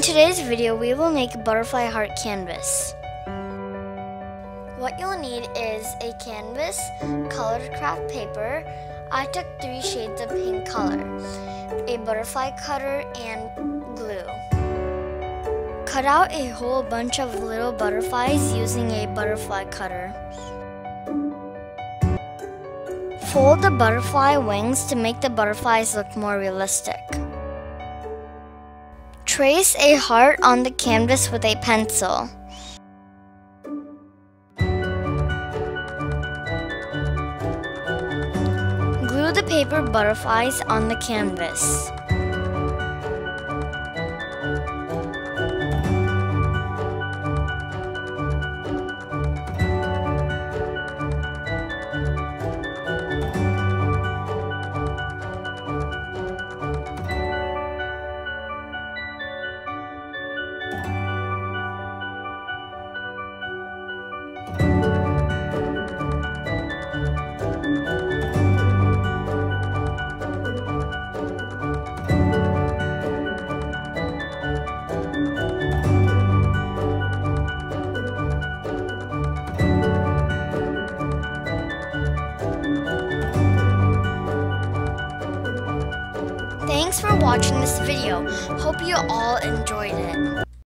today's video, we will make a butterfly heart canvas. What you'll need is a canvas, colored craft paper. I took 3 shades of pink color, a butterfly cutter, and glue. Cut out a whole bunch of little butterflies using a butterfly cutter. Fold the butterfly wings to make the butterflies look more realistic. Trace a heart on the canvas with a pencil. Glue the paper butterflies on the canvas. Thanks for watching this video. Hope you all enjoyed it.